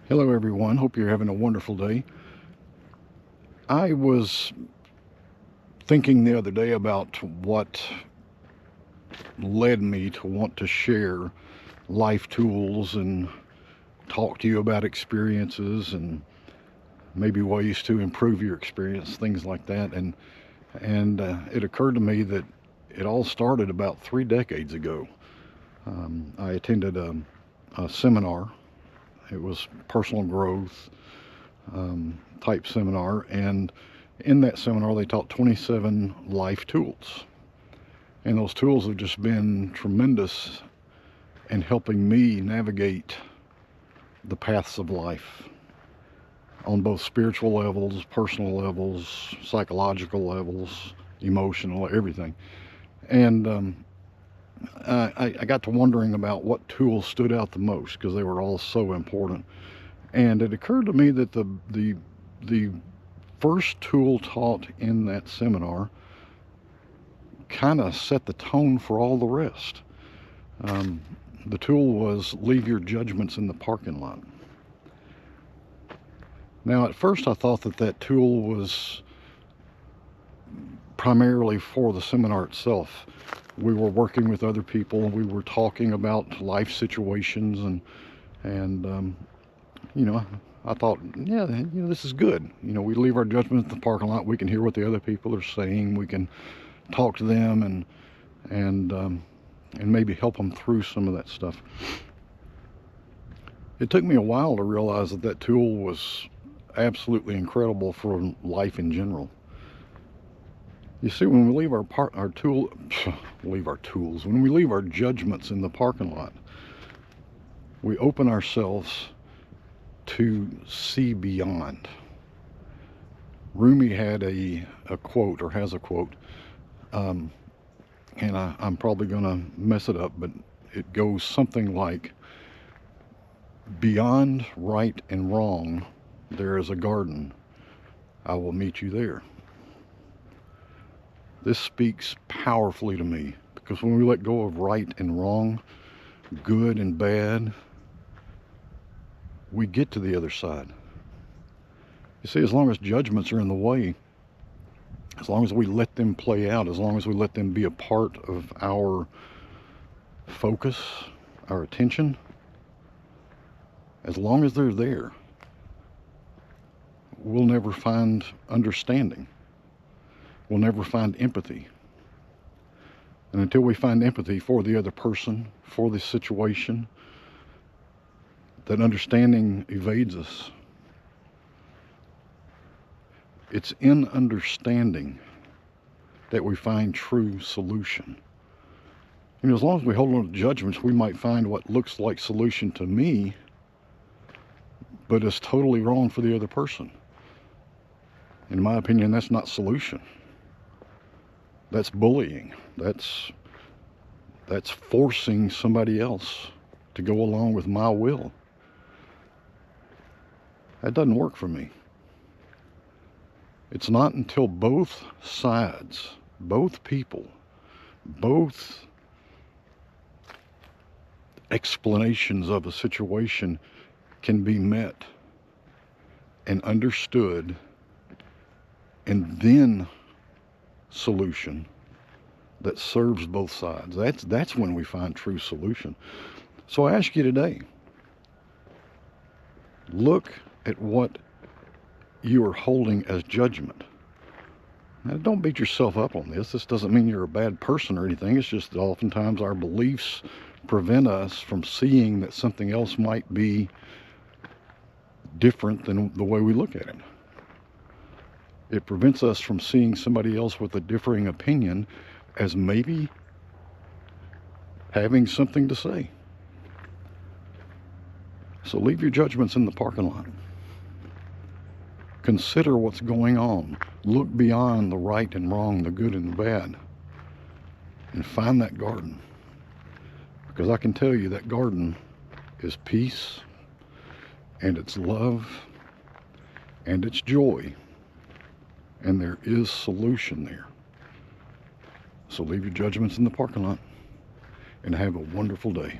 Hello everyone, hope you're having a wonderful day. I was thinking the other day about what led me to want to share life tools and talk to you about experiences and maybe ways to improve your experience, things like that. And it occurred to me that it all started about 3 decades ago. I attended a seminar. It was personal growth type seminar, and in that seminar they taught 27 life tools, and those tools have just been tremendous in helping me navigate the paths of life on both spiritual levels, personal levels, psychological levels, emotional, everything. And I got to wondering about what tools stood out the most because they were all so important. And it occurred to me that the first tool taught in that seminar kind of set the tone for all the rest. Um, the tool was leave your judgments in the parking lot. Now, at first, I thought that tool was primarily for the seminar itself. We were working with other people. We were talking about life situations, and you know, I thought, yeah, this is good. We leave our judgments in the parking lot. We can hear what the other people are saying. We can talk to them and maybe help them through some of that stuff. It took me a while to realize that tool was absolutely incredible for life in general. You see, when we leave when we leave our judgments in the parking lot, we open ourselves to see beyond. Rumi had a quote, or has a quote, and I'm probably going to mess it up, but it goes something like, beyond right and wrong, there is a garden. I will meet you there. This speaks powerfully to me because when we let go of right and wrong, good and bad, we get to the other side. You see, as long as judgments are in the way, as long as we let them play out, as long as we let them be a part of our focus, our attention, as long as they're there, we'll never find understanding. We'll never find empathy. And until we find empathy for the other person, for the situation, that understanding evades us. It's in understanding that we find true solution. As long as we hold on to judgments, we might find what looks like solution to me, but is totally wrong for the other person. In my opinion, that's not solution. That's bullying. That's forcing somebody else to go along with my will. That doesn't work for me. It's not until both sides, both people, both explanations of a situation can be met and understood, and then solution that serves both sides. That's when we find true solution. So I ask you today, look at what you are holding as judgment. Now, don't beat yourself up on this. This doesn't mean you're a bad person or anything. It's just that oftentimes our beliefs prevent us from seeing that something else might be different than the way we look at it. It prevents us from seeing somebody else with a differing opinion as maybe having something to say. So leave your judgments in the parking lot. Consider what's going on. Look beyond the right and wrong, the good and the bad, and find that garden. Because I can tell you that garden is peace, and it's love, and it's joy, and there is solution there. So leave your judgments in the parking lot and have a wonderful day.